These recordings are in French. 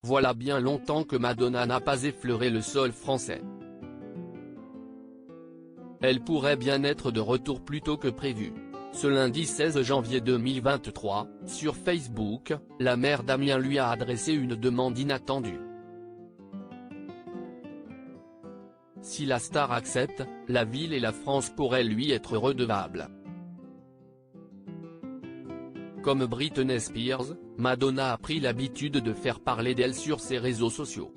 Voilà bien longtemps que Madonna n'a pas effleuré le sol français. Elle pourrait bien être de retour plus tôt que prévu. Ce lundi 16 janvier 2023, sur Facebook, la mère d'Amiens lui a adressé une demande inattendue. Si la star accepte, la ville et la France pourraient lui être redevables. Comme Britney Spears, Madonna a pris l'habitude de faire parler d'elle sur ses réseaux sociaux.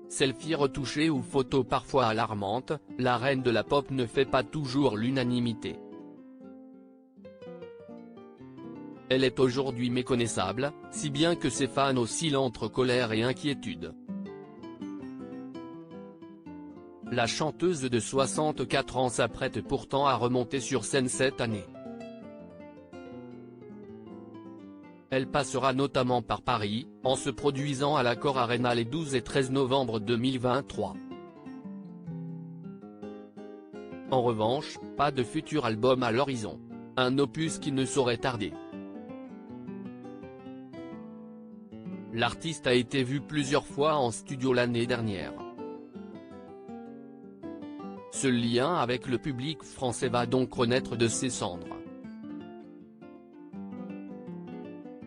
Selfies retouchées ou photos parfois alarmantes, la reine de la pop ne fait pas toujours l'unanimité. Elle est aujourd'hui méconnaissable, si bien que ses fans oscillent entre colère et inquiétude. La chanteuse de 64 ans s'apprête pourtant à remonter sur scène cette année. Elle passera notamment par Paris, en se produisant à l'Accor Arena les 12 et 13 novembre 2023. En revanche, pas de futur album à l'horizon. Un opus qui ne saurait tarder. L'artiste a été vu plusieurs fois en studio l'année dernière. Ce lien avec le public français va donc renaître de ses cendres.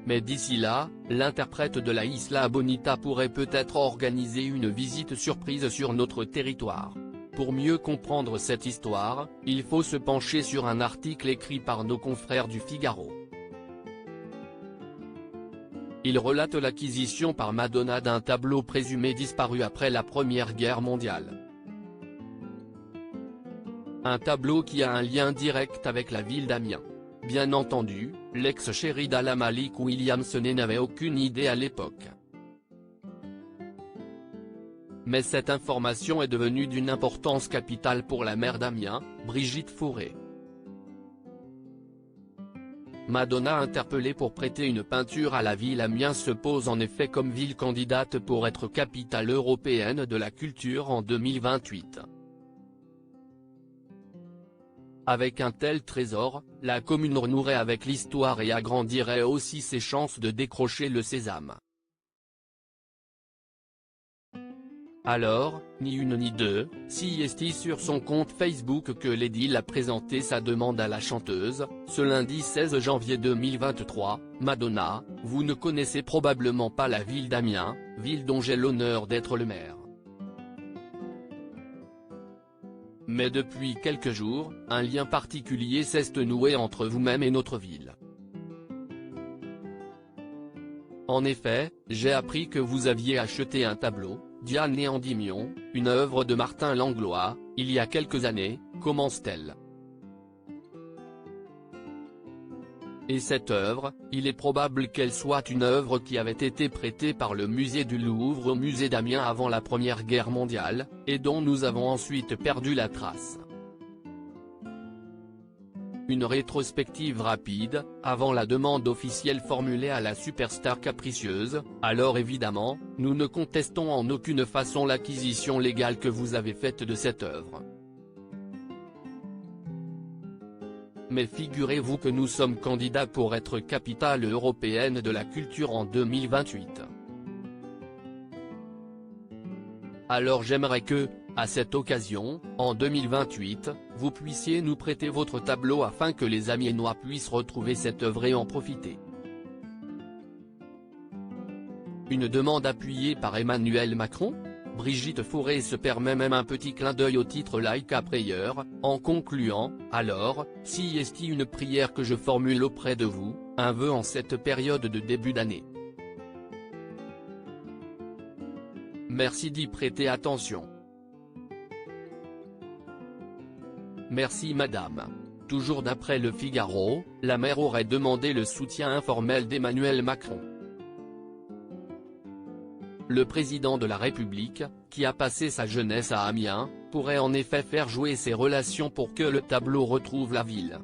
Mais d'ici là, l'interprète de la Isla Bonita pourrait peut-être organiser une visite surprise sur notre territoire. Pour mieux comprendre cette histoire, il faut se pencher sur un article écrit par nos confrères du Figaro. Il relate l'acquisition par Madonna d'un tableau présumé disparu après la Première Guerre mondiale. Un tableau qui a un lien direct avec la ville d'Amiens. Bien entendu, l'ex-chéri d'Ala Malik Williamson n'avait aucune idée à l'époque. Mais cette information est devenue d'une importance capitale pour la maire d'Amiens, Brigitte Fauré. Madonna interpellée pour prêter une peinture à la ville Amiens se pose en effet comme ville candidate pour être capitale européenne de la culture en 2028. Avec un tel trésor, la commune renouerait avec l'histoire et agrandirait aussi ses chances de décrocher le sésame. Alors, ni une ni deux, si est sur son compte Facebook que l'édile a présenté sa demande à la chanteuse. Ce lundi 16 janvier 2023, Madonna, vous ne connaissez probablement pas la ville d'Amiens, ville dont j'ai l'honneur d'être le maire. Mais depuis quelques jours, un lien particulier s'est noué entre vous-même et notre ville. En effet, j'ai appris que vous aviez acheté un tableau, Diane et Endymion, une œuvre de Martin Langlois, il y a quelques années, commence-t-elle. Et cette œuvre, il est probable qu'elle soit une œuvre qui avait été prêtée par le musée du Louvre au musée d'Amiens avant la Première Guerre mondiale, et dont nous avons ensuite perdu la trace. Une rétrospective rapide, avant la demande officielle formulée à la superstar capricieuse. Alors évidemment, nous ne contestons en aucune façon l'acquisition légale que vous avez faite de cette œuvre. Mais figurez-vous que nous sommes candidats pour être capitale européenne de la culture en 2028. Alors j'aimerais que, à cette occasion, en 2028, vous puissiez nous prêter votre tableau afin que les Amiénois puissent retrouver cette œuvre et en profiter. Une demande appuyée par Emmanuel Macron ? Brigitte Fauré se permet même un petit clin d'œil au titre Like a Prayer, en concluant, alors, si est une prière que je formule auprès de vous, un vœu en cette période de début d'année. Merci d'y prêter attention. Merci madame. Toujours d'après le Figaro, la maire aurait demandé le soutien informel d'Emmanuel Macron. Le président de la République, qui a passé sa jeunesse à Amiens, pourrait en effet faire jouer ses relations pour que le tableau retrouve la ville.